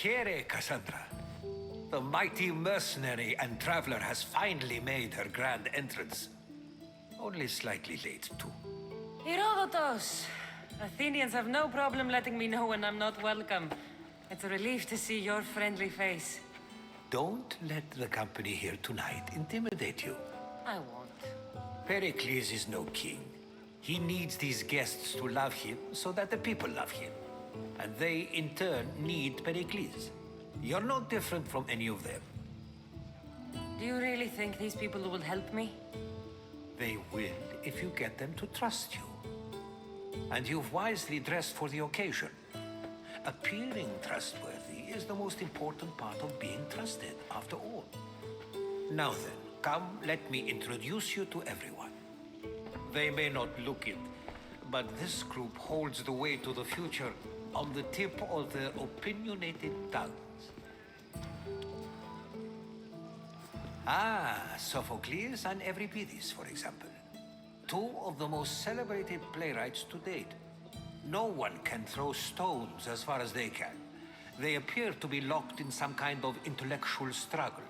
Here, Kassandra. The mighty mercenary and traveler has finally made her grand entrance. Only slightly late, too. Herodotus! Athenians have no problem letting me know when I'm not welcome. It's a relief to see your friendly face. Don't let the company here tonight intimidate you. I won't. Pericles is no king. He needs these guests to love him so that the people love him. And they, in turn, need Pericles. You're no different from any of them. Do you really think these people will help me? They will if you get them to trust you. And you've wisely dressed for the occasion. Appearing trustworthy is the most important part of being trusted, after all. Now then, come, let me introduce you to everyone. They may not look it, but this group holds the way to the future on the tip of their opinionated tongues. Ah, Sophocles and Euripides, for example. Two of the most celebrated playwrights to date. No one can throw stones as far as they can. They appear to be locked in some kind of intellectual struggle,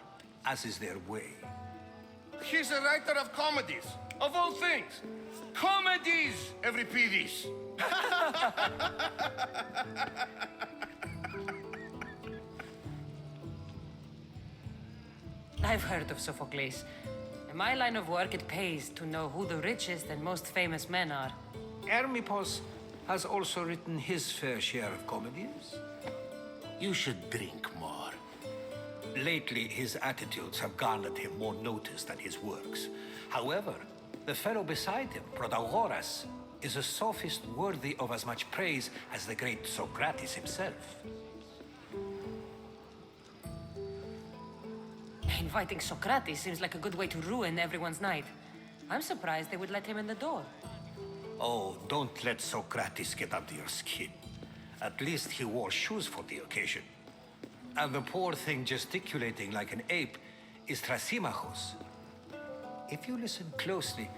as is their way. He's a writer of comedies, of all things. Comedies, Euripides. I've heard of Sophocles. In my line of work, it pays to know who the richest and most famous men are. Hermippos has also written his fair share of comedies. You should drink more. Lately, his attitudes have garnered him more notice than his works. However, the fellow beside him, Protagoras, is a sophist worthy of as much praise as the great Socrates himself. Inviting Socrates seems like a good way to ruin everyone's night. I'm surprised they would let him in the door. Oh, don't let Socrates get under your skin. At least he wore shoes for the occasion. And the poor thing gesticulating like an ape is Thrasymachos. If you listen closely,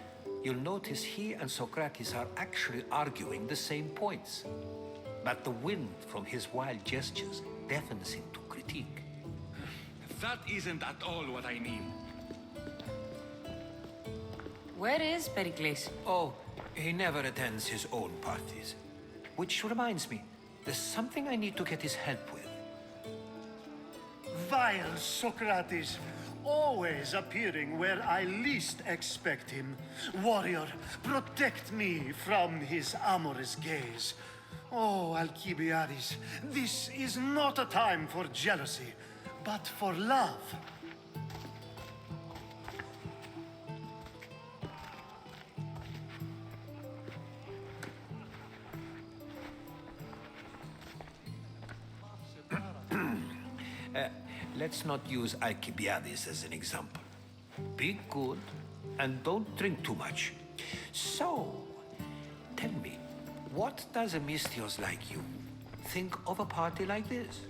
you'll notice he and Socrates are actually arguing the same points. But the wind from his wild gestures deafens him to critique. That isn't at all what I mean. Where is Pericles? Oh, he never attends his own parties. Which reminds me, there's something I need to get his help with. Vile Socrates, always appearing where I least expect him. Warrior, protect me from his amorous gaze. Oh, Alcibiades, this is not a time for jealousy, but for love. Let's not use Alcibiades as an example. Be good and don't drink too much. So, tell me, what does a Misthios like you think of a party like this?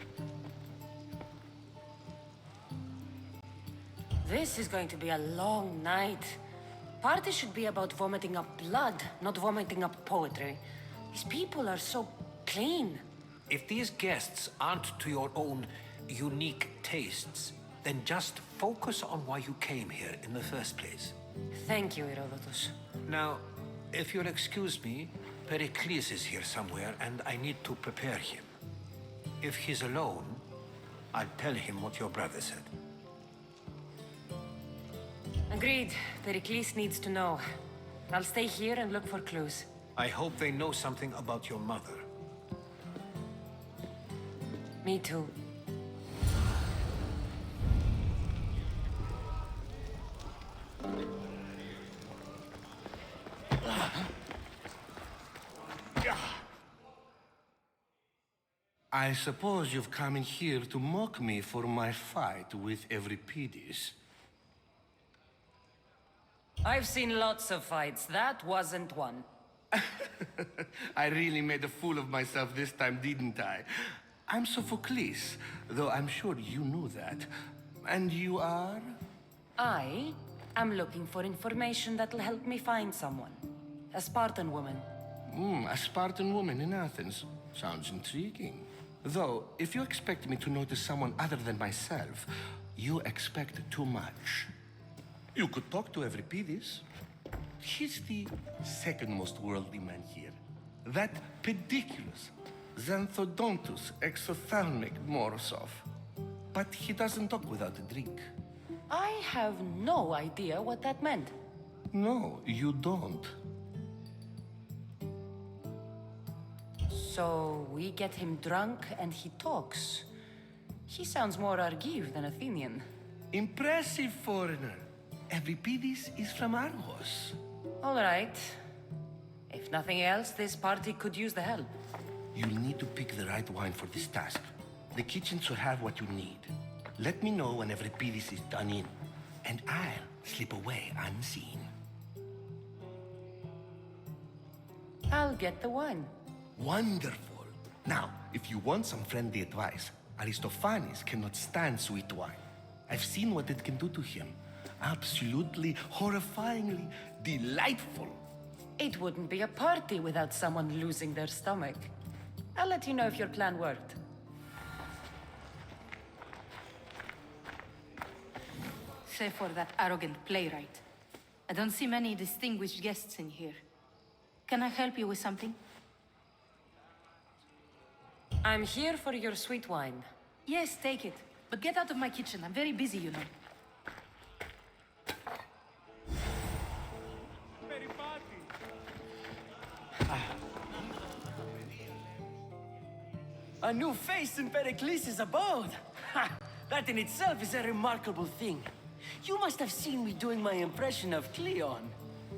This is going to be a long night. Party should be about vomiting up blood, not vomiting up poetry. These people are so clean. If these guests aren't to your own unique tastes, then just focus on why you came here in the first place. Thank you, Herodotus. Now, if you'll excuse me, Pericles is here somewhere and I need to prepare him. If he's alone, I'll tell him what your brother said. Agreed. Pericles needs to know. I'll stay here and look for clues. I hope they know something about your mother. Me too. I suppose you've come in here to mock me for my fight with Euripides. I've seen lots of fights. That wasn't one. I really made a fool of myself this time, didn't I? I'm Sophocles, though I'm sure you knew that. And you are? I am looking for information that'll help me find someone. A Spartan woman. A Spartan woman in Athens. Sounds intriguing. Though, if you expect me to notice someone other than myself, you expect too much. You could talk to Euripides. He's the second most worldly man here. That pediculous, xanthodontus exophthalmic Morosov. But he doesn't talk without a drink. I have no idea what that meant. No, you don't. So we get him drunk and he talks. He sounds more Argiv than Athenian. Impressive, foreigner. Euripides is from Argos. All right. If nothing else, this party could use the help. You'll need to pick the right wine for this task. The kitchen should have what you need. Let me know when Euripides is done in, and I'll slip away unseen. I'll get the wine. Wonderful. Now, if you want some friendly advice, Aristophanes cannot stand sweet wine. I've seen what it can do to him. Absolutely, horrifyingly delightful. It wouldn't be a party without someone losing their stomach. I'll let you know if your plan worked. Save for that arrogant playwright. I don't see many distinguished guests in here. Can I help you with something? I'm here for your sweet wine. Yes, take it. But get out of my kitchen. I'm very busy, you know. A new face in Pericles' abode! Ha! That in itself is a remarkable thing. You must have seen me doing my impression of Cleon.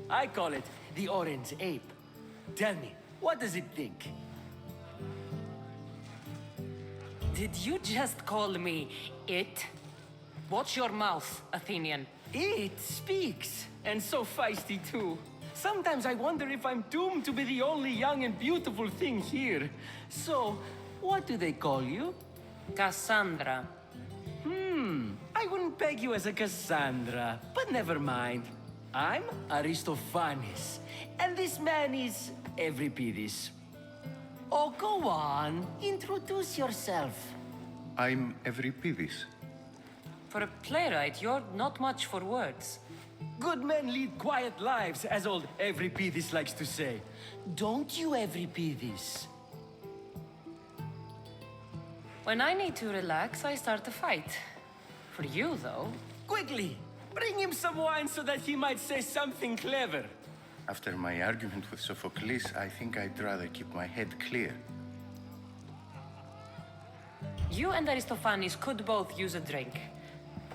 I call it the Orange Ape. Tell me, what does it think? Did you just call me it? Watch your mouth, Athenian. It speaks, and so feisty too. Sometimes I wonder if I'm doomed to be the only young and beautiful thing here. So, what do they call you? Kassandra. I wouldn't peg you as a Kassandra, but never mind. I'm Aristophanes, and this man is Euripides. Oh, go on. Introduce yourself. I'm Euripides. For a playwright, you're not much for words. Good men lead quiet lives, as old Euripides likes to say. Don't you, Euripides? When I need to relax, I start a fight. For you, though. Quickly, bring him some wine so that he might say something clever. After my argument with Sophocles, I think I'd rather keep my head clear. You and Aristophanes could both use a drink.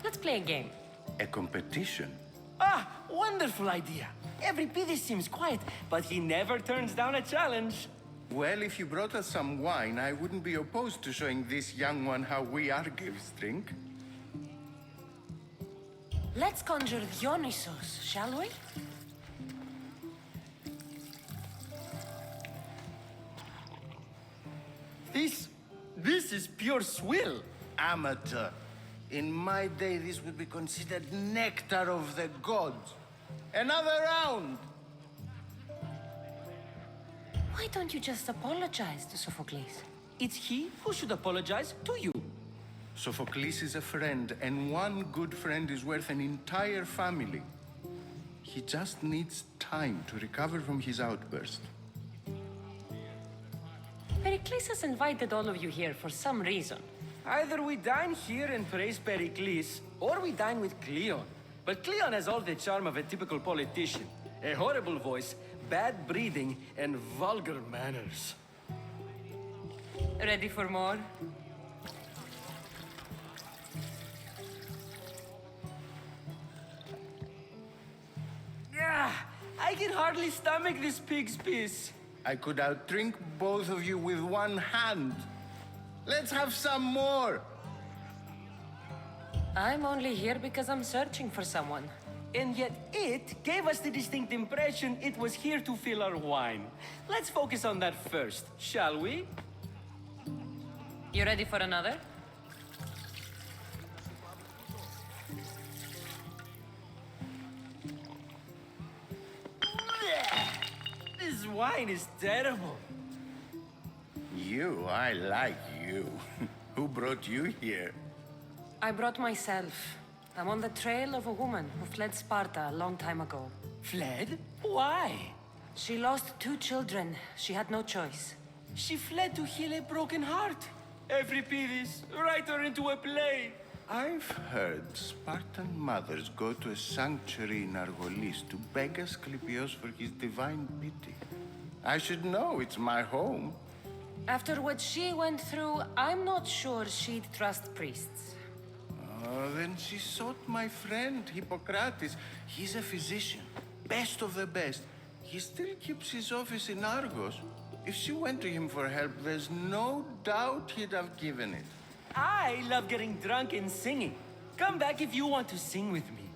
Let's play a game. A competition? Ah, wonderful idea. Euripides seems quiet, but he never turns down a challenge. Well, if you brought us some wine, I wouldn't be opposed to showing this young one how we Argives drink. Let's conjure Dionysos, shall we? This is pure swill. Amateur. In my day, this would be considered nectar of the gods. Another round! Why don't you just apologize to Sophocles? It's he who should apologize to you. Sophocles is a friend, and one good friend is worth an entire family. He just needs time to recover from his outburst. Pericles has invited all of you here for some reason. Either we dine here and praise Pericles, or we dine with Cleon. But Cleon has all the charm of a typical politician. A horrible voice, bad breeding, and vulgar manners. Ready for more? Yeah, I can hardly stomach this pig's piss. I could outdrink both of you with one hand. Let's have some more! I'm only here because I'm searching for someone. And yet it gave us the distinct impression it was here to fill our wine. Let's focus on that first, shall we? You ready for another? This wine is terrible. You, I like you. Who brought you here? I brought myself. I'm on the trail of a woman who fled Sparta a long time ago. Fled? Why? She lost 2 children. She had no choice. She fled to heal a broken heart. Euripides, write her into a play. I've heard Spartan mothers go to a sanctuary in Argolis to beg Asclepios for his divine pity. I should know, it's my home. After what she went through, I'm not sure she'd trust priests. Oh, then she sought my friend, Hippocrates. He's a physician, best of the best. He still keeps his office in Argos. If she went to him for help, there's no doubt he'd have given it. I love getting drunk and singing. Come back if you want to sing with me.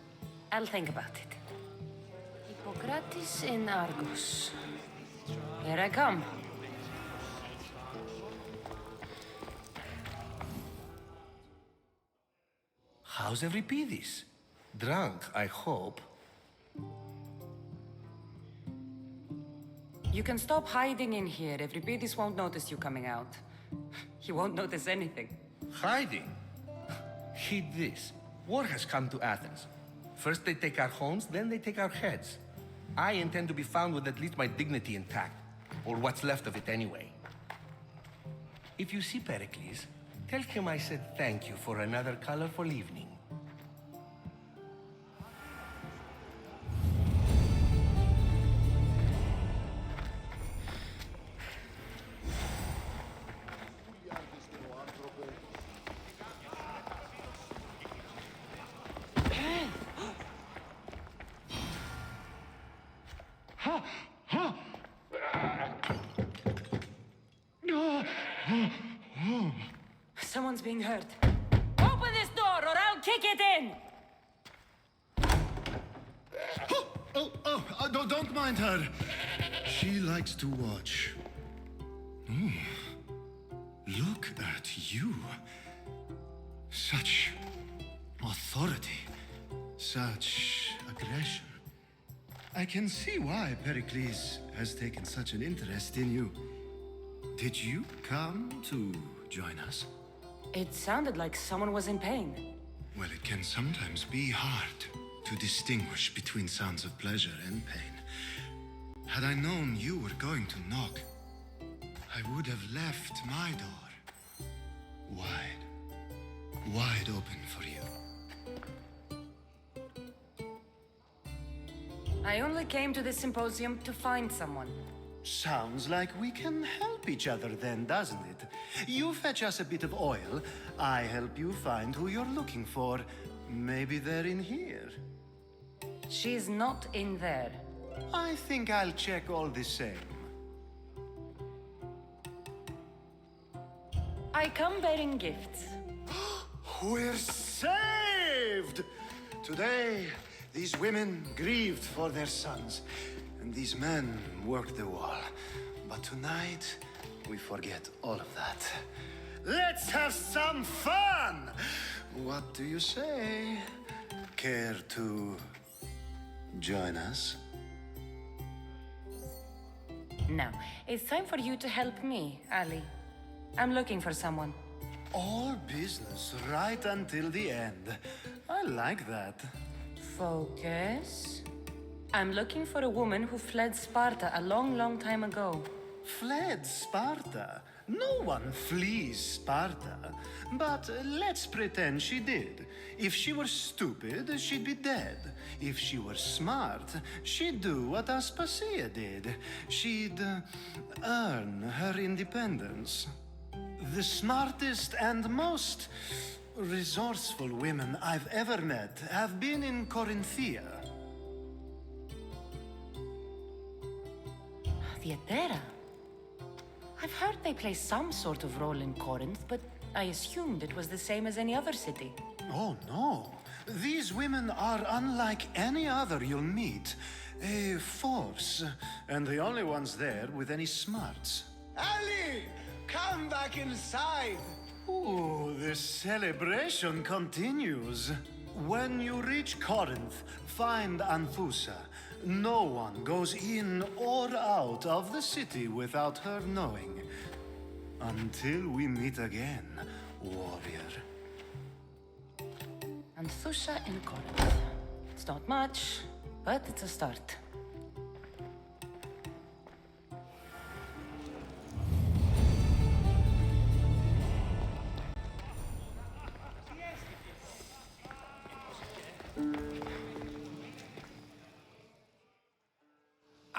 I'll think about it. Hippocrates in Argos. Here I come. How's Euripides? Drunk, I hope. You can stop hiding in here. Euripides won't notice you coming out. He won't notice anything. Hiding? Heed this. War has come to Athens. First they take our homes, then they take our heads. I intend to be found with at least my dignity intact. Or what's left of it anyway. If you see Pericles, tell him I said thank you for another colorful evening. Someone's being hurt. Open this door or I'll kick it in! Don't mind her. She likes to watch. Look at you. Such authority. Such aggression. I can see why Pericles has taken such an interest in you. Did you come to join us? It sounded like someone was in pain. Well, it can sometimes be hard to distinguish between sounds of pleasure and pain. Had I known you were going to knock, I would have left my door wide open for you. I only came to this symposium to find someone. Sounds like we can help each other then, doesn't it? You fetch us a bit of oil, I help you find who you're looking for. Maybe they're in here. She's not in there. I think I'll check all the same. I come bearing gifts. We're saved! Today, these women grieved for their sons, and these men worked the wall. But tonight, we forget all of that. Let's have some fun! What do you say? Care to join us? Now, it's time for you to help me, Ali. I'm looking for someone. All business right until the end. I like that. Focus. I'm looking for a woman who fled Sparta a long time ago. Fled Sparta? No one flees Sparta. But let's pretend she did. If she were stupid, she'd be dead. If she were smart, she'd do what Aspasia did. She'd earn her independence. The smartest and most resourceful women I've ever met have been in Corinthia. Theatera? I've heard they play some sort of role in Corinth, but I assumed it was the same as any other city. Oh, no. These women are unlike any other you'll meet. A force, and the only ones there with any smarts. Ali! Come back inside! Ooh, the celebration continues. When you reach Corinth, find Anfusa. No one goes in or out of the city without her knowing. Until we meet again, warrior. Anthusha in Corinth. It's not much, but it's a start.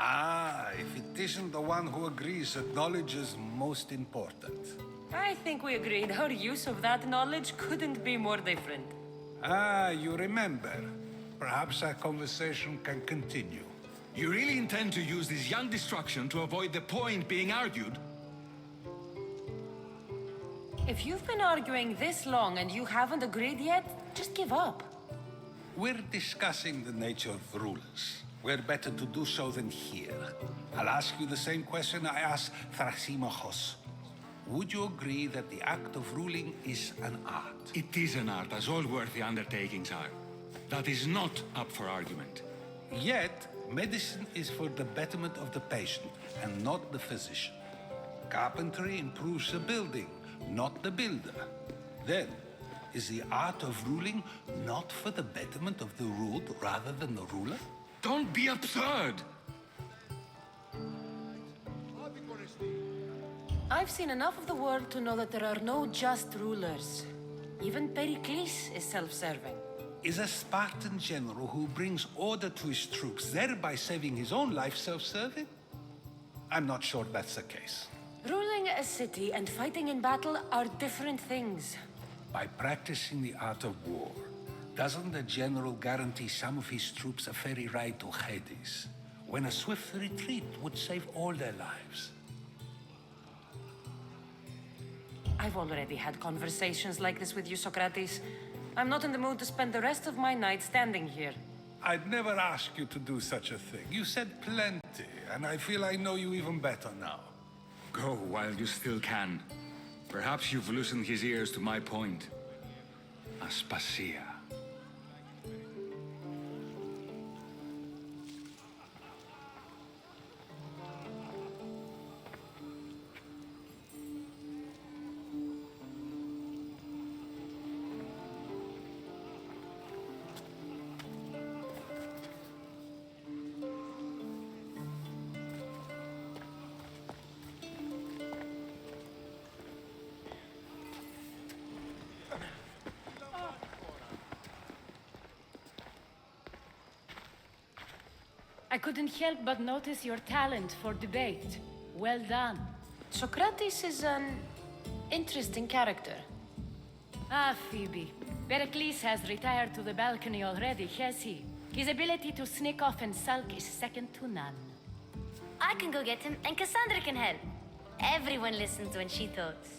Ah, if it isn't the one who agrees that knowledge is most important. I think we agreed our use of that knowledge couldn't be more different. Ah, you remember. Perhaps our conversation can continue. You really intend to use this young destruction to avoid the point being argued? If you've been arguing this long and you haven't agreed yet, just give up. We're discussing the nature of rulers. Where better to do so than here? I'll ask you the same question I asked Thrasimachos. Would you agree that the act of ruling is an art? It is an art, as all worthy undertakings are. That is not up for argument. Yet, medicine is for the betterment of the patient and not the physician. Carpentry improves the building, not the builder. Then, is the art of ruling not for the betterment of the ruled rather than the ruler? Don't be absurd! I've seen enough of the world to know that there are no just rulers. Even Pericles is self-serving. Is a Spartan general who brings order to his troops, thereby saving his own life, self-serving? I'm not sure that's the case. Ruling a city and fighting in battle are different things. By practicing the art of war, doesn't the general guarantee some of his troops a ferry ride to Hades, when a swift retreat would save all their lives? I've already had conversations like this with you, Socrates. I'm not in the mood to spend the rest of my night standing here. I'd never ask you to do such a thing. You said plenty, and I feel I know you even better now. Go while you still can. Perhaps you've loosened his ears to my point. Aspasia. I couldn't help but notice your talent for debate. Well done. Socrates is an interesting character. Ah, Phoebe. Pericles has retired to the balcony already, has he? His ability to sneak off and sulk is second to none. I can go get him, and Kassandra can help. Everyone listens when she talks.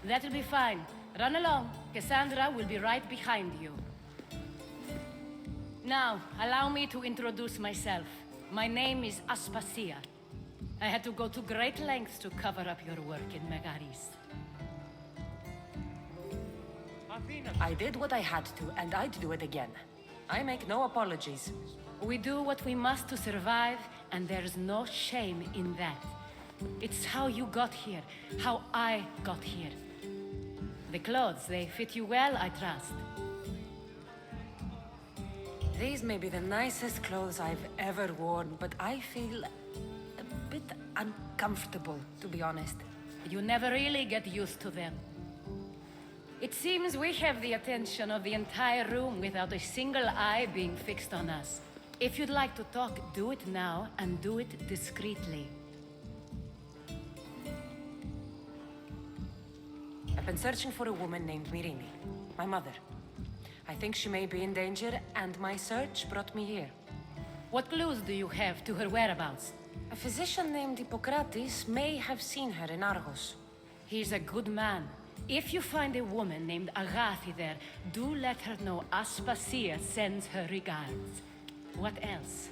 That'll be fine. Run along. Kassandra will be right behind you. Now, allow me to introduce myself. My name is Aspasia. I had to go to great lengths to cover up your work in Megaris. I did what I had to, and I'd do it again. I make no apologies. We do what we must to survive, and there's no shame in that. It's how you got here, how I got here. The clothes, they fit you well, I trust. These may be the nicest clothes I've ever worn, but I feel a bit uncomfortable, to be honest. You never really get used to them. It seems we have the attention of the entire room without a single eye being fixed on us. If you'd like to talk, do it now, and do it discreetly. I've been searching for a woman named Myrine, my mother. I think she may be in danger, and my search brought me here. What clues do you have to her whereabouts? A physician named Hippocrates may have seen her in Argos. He's a good man. If you find a woman named Agathi there, do let her know Aspasia sends her regards. What else?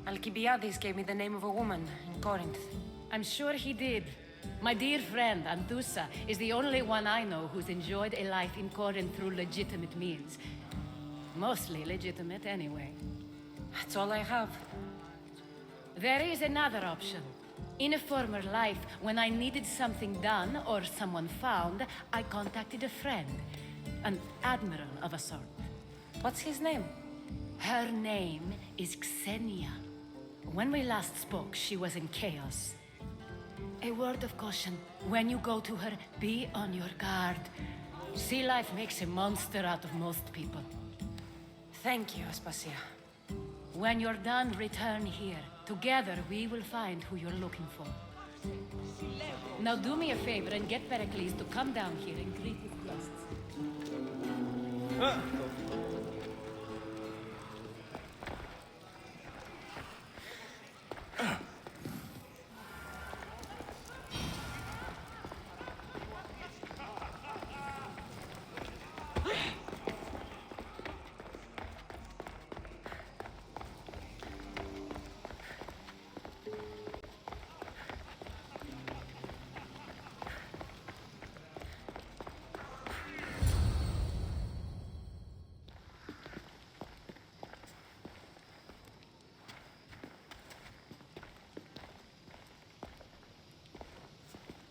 Alcibiades gave me the name of a woman in Corinth. I'm sure he did. My dear friend, Anthusa, is the only one I know who's enjoyed a life in Corinth through legitimate means. Mostly legitimate, anyway. That's all I have. There is another option. In a former life, when I needed something done or someone found, I contacted a friend. An admiral of a sort. What's his name? Her name is Xenia. When we last spoke, she was in chaos. A word of caution. When you go to her, be on your guard. Sea life makes a monster out of most people. Thank you, Aspasia. When you're done, return here. Together, we will find who you're looking for. Now do me a favor and get Pericles to come down here and greet his guests.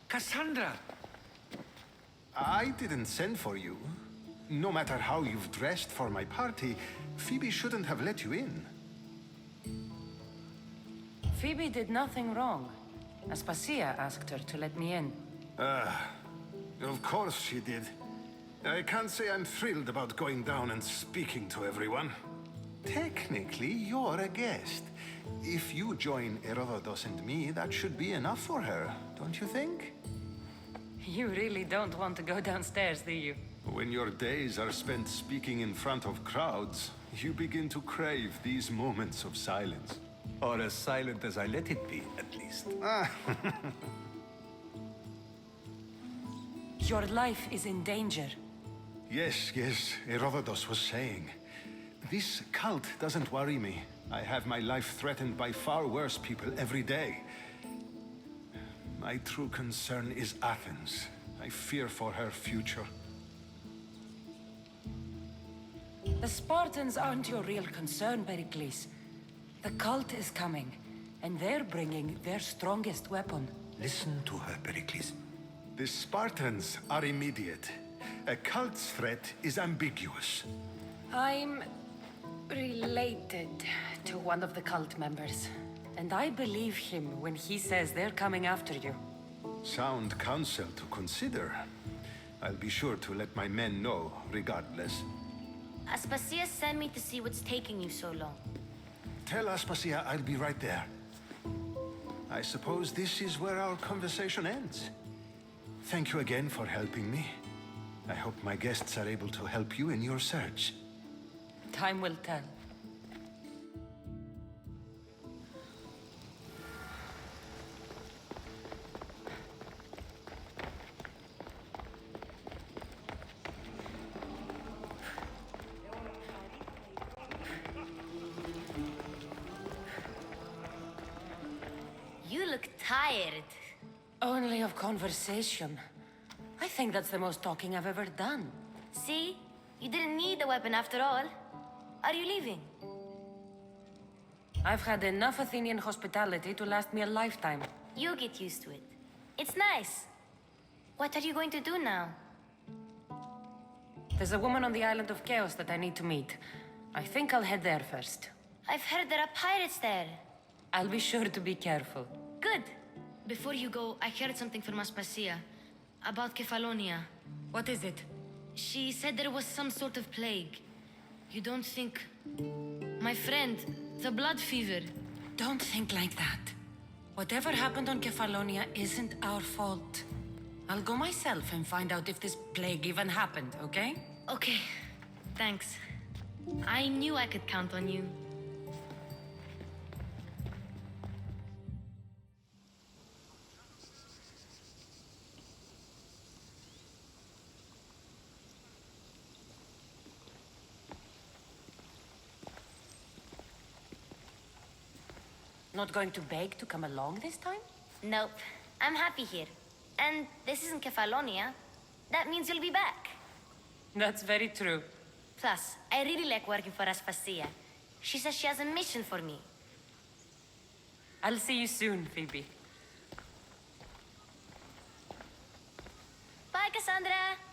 Kassandra! I didn't send for you. No matter how you've dressed for my party, Phoebe shouldn't have let you in. Phoebe did nothing wrong. Aspasia asked her to let me in. Of course she did. I can't say I'm thrilled about going down and speaking to everyone. Technically, you're a guest. If you join Herodotus and me, that should be enough for her, don't you think? You really don't want to go downstairs, do you? When your days are spent speaking in front of crowds, you begin to crave these moments of silence. Or as silent as I let it be, at least. Your life is in danger. Yes, Herodotus was saying. This cult doesn't worry me. I have my life threatened by far worse people every day. My true concern is Athens. I fear for her future. The Spartans aren't your real concern, Pericles. The cult is coming, and they're bringing their strongest weapon. Listen to her, Pericles. The Spartans are immediate. A cult's threat is ambiguous. I'm related to one of the cult members, and I believe him when he says they're coming after you. Sound counsel to consider. I'll be sure to let my men know, regardless. Aspasia sent me to see what's taking you so long. Tell Aspasia I'll be right there. I suppose this is where our conversation ends. Thank you again for helping me. I hope my guests are able to help you in your search. Time will tell. You look tired. Only of conversation. I think that's the most talking I've ever done. See? You didn't need the weapon after all. Are you leaving? I've had enough Athenian hospitality to last me a lifetime. You'll get used to it. It's nice. What are you going to do now? There's a woman on the island of Chaos that I need to meet. I think I'll head there first. I've heard there are pirates there. I'll be sure to be careful. Good. Before you go, I heard something from Aspasia. About Kefalonia. What is it? She said there was some sort of plague. You don't think... My friend, the blood fever. Don't think like that. Whatever happened on Kefalonia isn't our fault. I'll go myself and find out if this plague even happened, okay? Okay. Thanks. I knew I could count on you. Not going to beg to come along this time? Nope. I'm happy here. And this isn't Kefalonia. That means you'll be back. That's very true. Plus, I really like working for Aspasia. She says she has a mission for me. I'll see you soon, Phoebe. Bye, Kassandra.